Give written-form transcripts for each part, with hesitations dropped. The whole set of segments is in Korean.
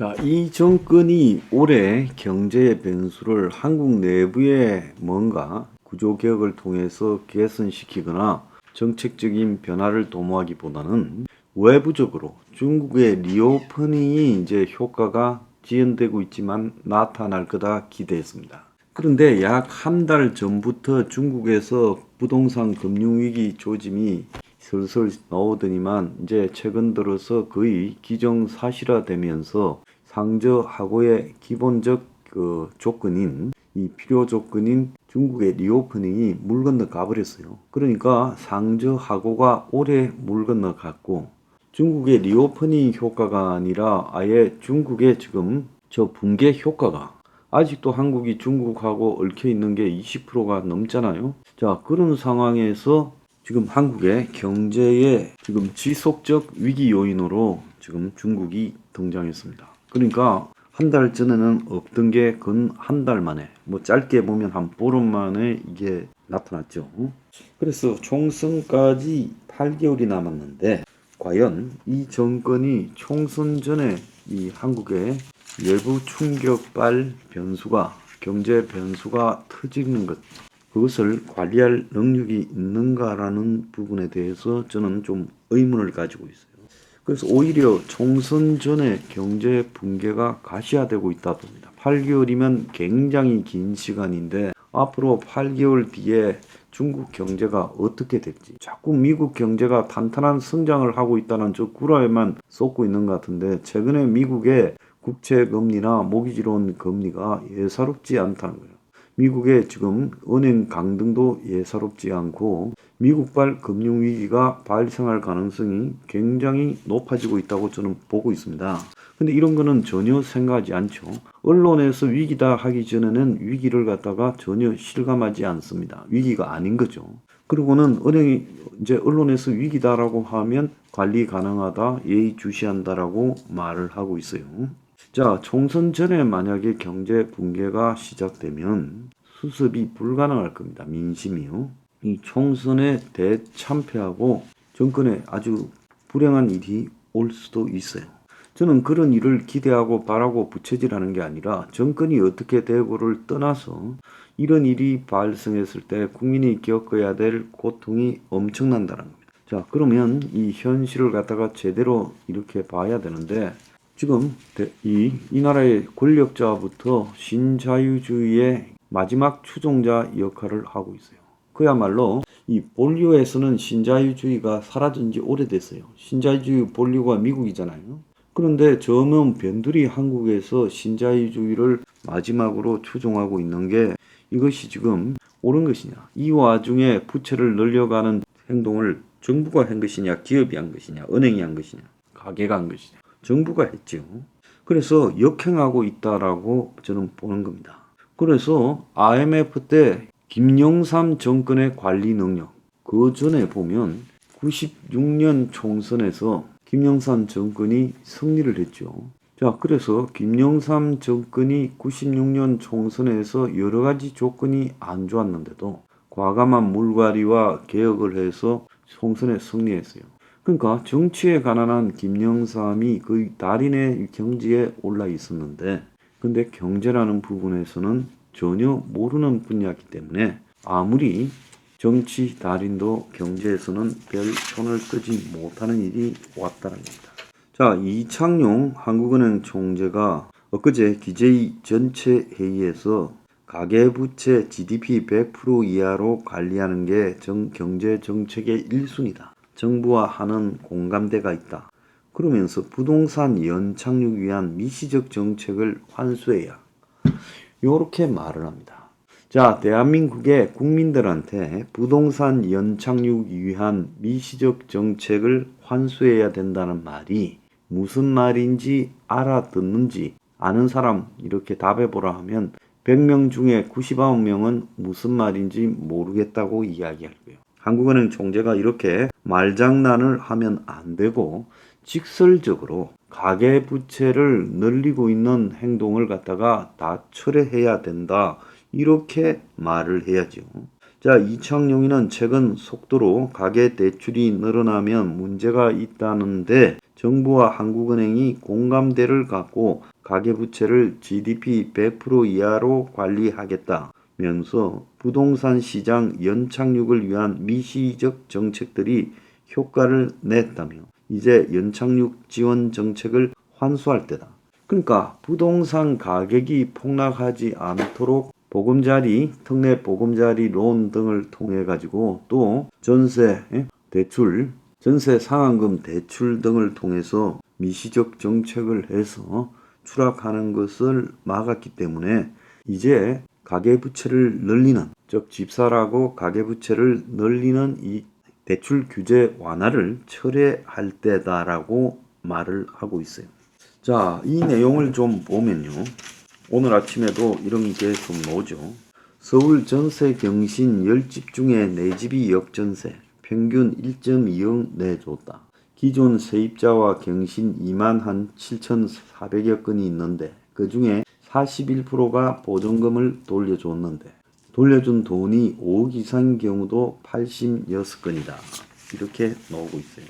자, 이 정권이 올해 경제의 변수를 한국 내부에 뭔가 구조개혁을 통해서 개선시키거나 정책적인 변화를 도모하기보다는 외부적으로 중국의 리오프닝이 이제 효과가 지연되고 있지만 나타날 거다 기대했습니다. 그런데 약 한 달 전부터 중국에서 부동산 금융위기 조짐이 슬슬 나오더니만 이제 최근 들어서 거의 기정사실화되면서 상저하고의 기본적 조건인 이 필요 조건인 중국의 리오프닝이 물 건너 가버렸어요. 그러니까 상저하고가 오래 물 건너 갔고 중국의 리오프닝 효과가 아니라 아예 중국의 지금 저 붕괴 효과가 아직도 한국이 중국하고 얽혀 있는 게 20%가 넘잖아요. 자, 그런 상황에서 지금 한국의 경제의 지금 지속적 위기 요인으로 지금 중국이 등장했습니다. 그러니까 한 달 전에는 없던 게 근 한 달 만에, 뭐 짧게 보면 한 보름 만에 이게 나타났죠. 그래서 총선까지 8개월이 남았는데 과연 이 정권이 총선 전에 이 한국의 외부 충격발 변수가, 경제 변수가 터지는 것, 그것을 관리할 능력이 있는가라는 부분에 대해서 저는 좀 의문을 가지고 있어요. 그래서 오히려 총선 전에 경제 붕괴가 가시화되고 있다 봅니다. 8개월이면 굉장히 긴 시간인데 앞으로 8개월 뒤에 중국 경제가 어떻게 될지, 자꾸 미국 경제가 탄탄한 성장을 하고 있다는 저 구라에만 쏟고 있는 것 같은데 최근에 미국의 국채 금리나 모기지론 금리가 예사롭지 않다는 거예요. 미국의 지금 은행 강등도 예사롭지 않고 미국발 금융위기가 발생할 가능성이 굉장히 높아지고 있다고 저는 보고 있습니다. 근데 이런 거는 전혀 생각하지 않죠. 언론에서 위기다 하기 전에는 위기를 갖다가 전혀 실감하지 않습니다. 위기가 아닌 거죠. 그리고는 은행이 이제 언론에서 위기다라고 하면 관리 가능하다, 예의주시한다라고 말을 하고 있어요. 자, 총선 전에 만약에 경제 붕괴가 시작되면 수습이 불가능할 겁니다. 민심이요. 이 총선에 대참패하고 정권에 아주 불행한 일이 올 수도 있어요. 저는 그런 일을 기대하고 바라고 부채질하는 게 아니라 정권이 어떻게 되고를 떠나서 이런 일이 발생했을 때 국민이 겪어야 될 고통이 엄청난다는 겁니다. 자, 그러면 이 현실을 갖다가 제대로 이렇게 봐야 되는데 지금 이 나라의 권력자부터 신자유주의의 마지막 추종자 역할을 하고 있어요. 그야말로 이 본류에서는 신자유주의가 사라진 지 오래됐어요. 신자유주의 본류가 미국이잖아요. 그런데 저놈 변두리 한국에서 신자유주의를 마지막으로 추종하고 있는 게 이것이 지금 옳은 것이냐. 이 와중에 부채를 늘려가는 행동을 정부가 한 것이냐, 기업이 한 것이냐, 은행이 한 것이냐, 가게가 한 것이냐. 정부가 했죠. 그래서 역행하고 있다라고 저는 보는 겁니다. 그래서 IMF 때 김영삼 정권의 관리 능력, 그 전에 보면 96년 총선에서 김영삼 정권이 승리를 했죠. 자, 그래서 김영삼 정권이 96년 총선에서 여러 가지 조건이 안 좋았는데도 과감한 물갈이와 개혁을 해서 총선에 승리했어요. 그러니까 정치에 가난한 김영삼이 거의 달인의 경지에 올라 있었는데 근데 경제라는 부분에서는 전혀 모르는 분야이기 때문에 아무리 정치 달인도 경제에서는 별 손을 끄지 못하는 일이 왔다는 겁니다. 자, 이창용 한국은행 총재가 엊그제 기재위 전체 회의에서 가계부채 GDP 100% 이하로 관리하는 게 경제정책의 1순위다. 정부와 하는 공감대가 있다. 그러면서 부동산 연착륙 위한 미시적 정책을 환수해야 이렇게 말을 합니다. 자, 대한민국의 국민들한테 부동산 연착륙 위한 미시적 정책을 환수해야 된다는 말이 무슨 말인지 알아듣는지 아는 사람 이렇게 답해보라 하면 100명 중에 99명은 무슨 말인지 모르겠다고 이야기할 거예요. 한국은행 총재가 이렇게 말장난을 하면 안 되고 직설적으로 가계부채를 늘리고 있는 행동을 갖다가 다 철회해야 된다. 이렇게 말을 해야죠. 자, 이창용이는 최근 속도로 가계대출이 늘어나면 문제가 있다는데 정부와 한국은행이 공감대를 갖고 가계부채를 GDP 100% 이하로 관리하겠다면서 부동산 시장 연착륙을 위한 미시적 정책들이 효과를 냈다며 이제 연착륙 지원 정책을 환수할 때다. 그러니까 부동산 가격이 폭락하지 않도록 보금자리, 특례 보금자리 론 등을 통해 가지고 또 전세 대출, 전세 상환금 대출 등을 통해서 미시적 정책을 해서 추락하는 것을 막았기 때문에 이제 가계부채를 늘리는, 즉 집사라고 가계부채를 늘리는 이 대출 규제 완화를 철회할 때다라고 말을 하고 있어요. 자, 이 내용을 좀 보면요. 오늘 아침에도 이런 게 좀 나오죠. 서울 전세 경신 10집 중에 4집이 역전세, 평균 1.20 내줬다. 기존 세입자와 경신 2만 한 7,400여 건이 있는데 그 중에 41%가 보증금을 돌려줬는데 돌려준 돈이 5억 이상인 경우도 86건이다. 이렇게 나오고 있어요.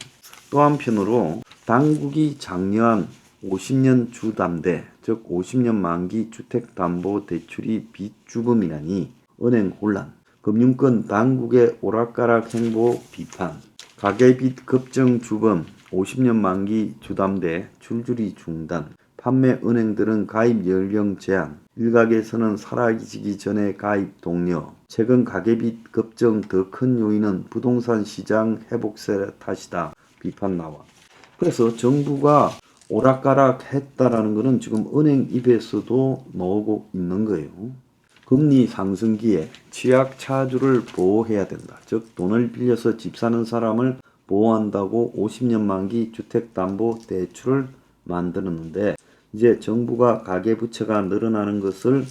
또 한편으로 당국이 장려한 50년 주담대, 즉 50년 만기 주택담보대출이 빚주범이라니 은행 혼란, 금융권 당국의 오락가락 행보 비판, 가계빚 급증 주범, 50년 만기 주담대 줄줄이 중단, 판매 은행들은 가입 연령 제한, 일각에서는 사라지기 전에 가입 독려, 최근 가계빚 급증 더 큰 요인은 부동산 시장 회복세 탓이다. 비판 나와. 그래서 정부가 오락가락 했다라는 것은 지금 은행 입에서도 나오고 있는 거예요. 금리 상승기에 취약차주를 보호해야 된다. 즉 돈을 빌려서 집 사는 사람을 보호한다고 50년 만기 주택담보대출을 만들었는데 이제 정부가 가계부채가 늘어나는 것을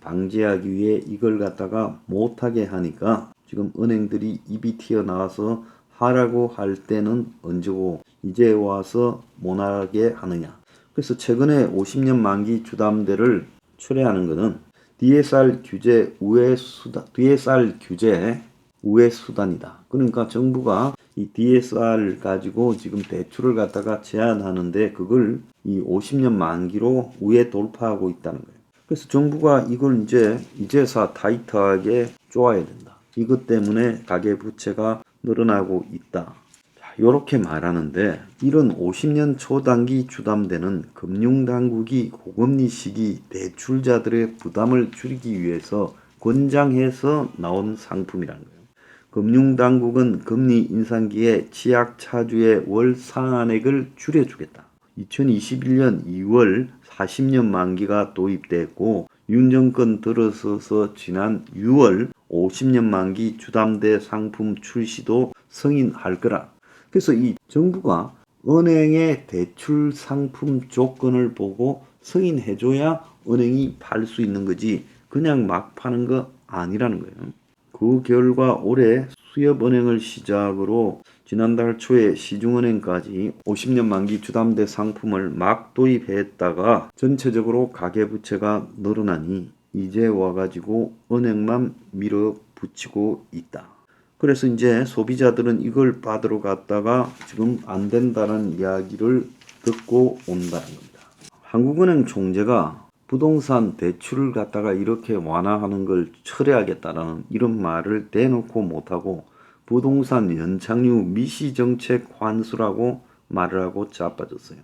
방지하기 위해 이걸 갖다가 못하게 하니까 지금 은행들이 입이 튀어나와서 하라고 할 때는 언제고 이제 와서 못하게 하느냐. 그래서 최근에 50년 만기 주담대를 철회하는 것은 DSR 규제 우회 수단이다. 그러니까 정부가 이 DSR 가지고 지금 대출을 갖다가 제한하는데 그걸 이 50년 만기로 우회 돌파하고 있다는 거예요. 그래서 정부가 이걸 이제서 타이트하게 쪼아야 된다. 이것 때문에 가계부채가 늘어나고 있다. 이렇게 말하는데 이런 50년 초단기 주담대는 금융당국이 고금리 시기 대출자들의 부담을 줄이기 위해서 권장해서 나온 상품이라는 거예요. 금융당국은 금리 인상기에 취약차주의 월 상환액을 줄여주겠다. 2021년 2월 40년 만기가 도입됐고 윤 정권 들어서서 지난 6월 50년 만기 주담대 상품 출시도 승인할 거라. 그래서 이 정부가 은행의 대출 상품 조건을 보고 승인해줘야 은행이 팔 수 있는 거지 그냥 막 파는 거 아니라는 거예요. 그 결과 올해 수협은행을 시작으로 지난달 초에 시중은행까지 50년 만기 주담대 상품을 막 도입했다가 전체적으로 가계부채가 늘어나니 이제 와가지고 은행만 밀어붙이고 있다. 그래서 이제 소비자들은 이걸 받으러 갔다가 지금 안 된다는 이야기를 듣고 온다는 겁니다. 한국은행 총재가 부동산 대출을 갖다가 이렇게 완화하는 걸 철회하겠다라는 이런 말을 대놓고 못하고 부동산 연착륙 미시정책 환수라고 말을 하고 자빠졌어요.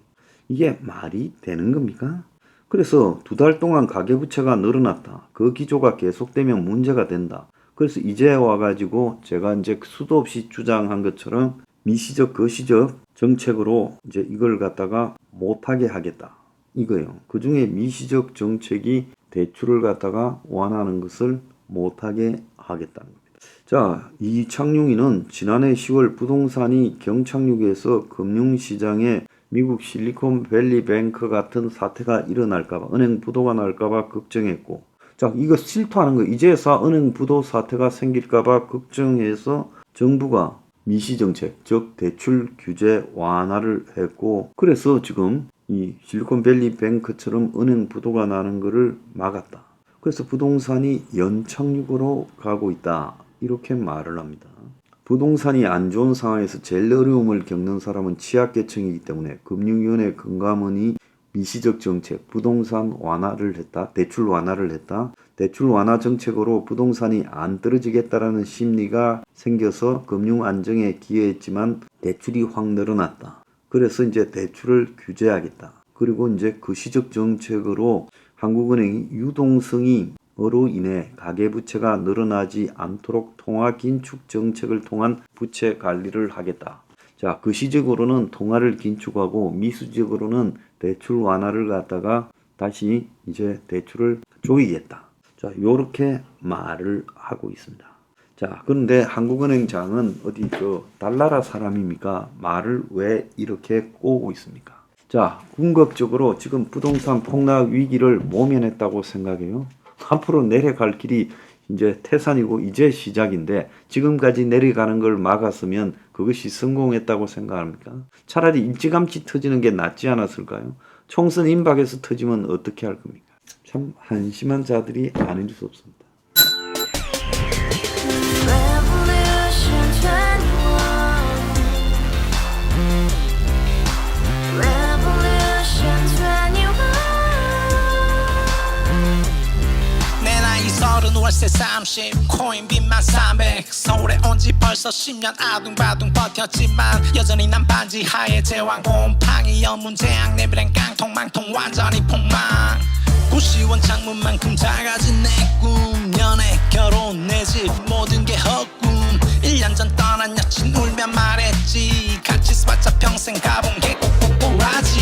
이게 말이 되는 겁니까? 그래서 2달 동안 가계부채가 늘어났다. 그 기조가 계속되면 문제가 된다. 그래서 이제 와가지고 제가 이제 수도 없이 주장한 것처럼 미시적 거시적 정책으로 이제 이걸 갖다가 못하게 하겠다. 이거예요. 그 중에 미시적 정책이 대출을 갖다가 완화하는 것을 못하게 하겠다는 겁니다. 자, 이 착륙이는 지난해 10월 부동산이 경착륙에서 금융시장에 미국 실리콘밸리 뱅크 같은 사태가 일어날까봐 은행 부도가 날까봐 걱정했고 자, 이거 실토하는 거 이제서 은행 부도 사태가 생길까봐 걱정해서 정부가 미시정책, 즉 대출 규제 완화를 했고 그래서 지금 이 실리콘밸리 뱅크처럼 은행 부도가 나는 것을 막았다. 그래서 부동산이 연착륙으로 가고 있다. 이렇게 말을 합니다. 부동산이 안 좋은 상황에서 제일 어려움을 겪는 사람은 취약계층이기 때문에 금융위원회 금감원이 미시적 정책, 부동산 완화를 했다. 대출 완화를 했다. 대출 완화 정책으로 부동산이 안 떨어지겠다라는 심리가 생겨서 금융 안정에 기여했지만 대출이 확 늘어났다. 그래서 이제 대출을 규제하겠다. 그리고 이제 그 시적 정책으로 한국은행이 유동성이로 인해 가계부채가 늘어나지 않도록 통화 긴축 정책을 통한 부채 관리를 하겠다. 자, 그 시적으로는 통화를 긴축하고 미수적으로는 대출 완화를 갖다가 다시 이제 대출을 조이겠다. 자, 요렇게 말을 하고 있습니다. 자, 그런데 한국은행장은 어디 달나라 사람입니까? 말을 왜 이렇게 꼬고 있습니까? 자, 궁극적으로 지금 부동산 폭락 위기를 모면했다고 생각해요. 앞으로 내려갈 길이 이제 태산이고 이제 시작인데 지금까지 내려가는 걸 막았으면 그것이 성공했다고 생각합니까? 차라리 일찌감치 터지는 게 낫지 않았을까요? 총선 임박에서 터지면 어떻게 할 겁니까? 참 한심한 자들이 아닐 수 없습니다. 월세 30 코인빚만 300 서울에 온지 벌써 10년 아둥바둥 버텼지만 여전히 난 반지 하에 제왕 곰팡이 연문제약 내비랑 깡통망통 완전히 폭망 90원 창문만큼 작아진 내 꿈 연애 결혼 내 집 모든 게 헛꿈 1년 전 떠난 여친 울며 말했지 같이 써봤자 평생 가본 게 꼭꼭꼭라지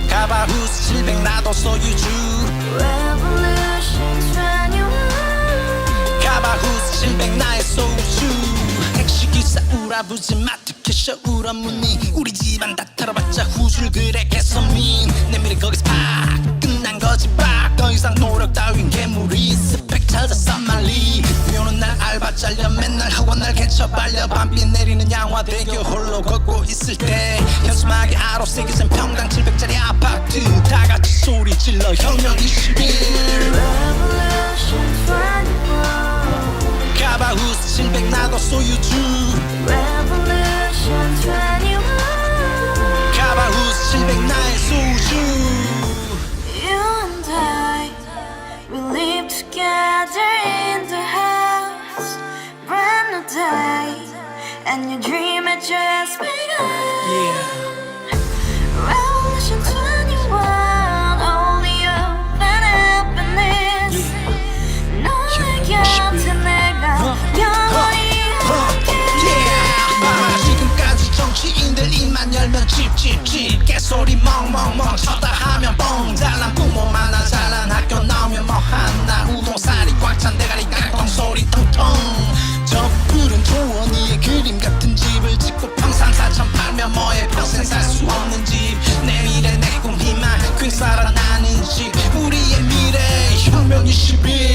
가바후스 700 나도 소유주 가바후스 700 나의 소유주 택시기사 우라부지 마트캐셔 울어무니 우리 집안 다 털어봤자 후줄 그래 개선민 내 미래 거기서 팍 끝난 거지 팍더 이상 노력 따윈 괴물이 스펙 찾아 싼말리 비오는 날 알바 잘려 맨날 학원 날 개쳐 발려 밤비 내리는 양화대교 홀로 걷고 있을 때 현수막에 아로 새겨진 평당 700짜리 아파트 다같이 소리 질러 혁명 21 가바후스 700 나도 소유주 가바후스 700 나의 소유주 You and I, we live together in the house, brand new day, and your dream had just begun. Revolution 21, only hope and happiness. 너의 곁에 내가 영원히 지금까지 정치인들 입만 열면 찝찝찝 개소리 멍멍멍 쳤다 하면 뻥 잘난 부모 만나 잘난 학교 나오면 뭐하나 우동살이 꽉 찬 대가리 깡통 소리 통통 저 푸른 조원이의 그림 같은 집을 짓고 평상 4천 팔면 뭐해 평생 살 수 없는 집 내 미래 내 꿈 희망 퀸 살아나는 집 우리의 미래 혁명 21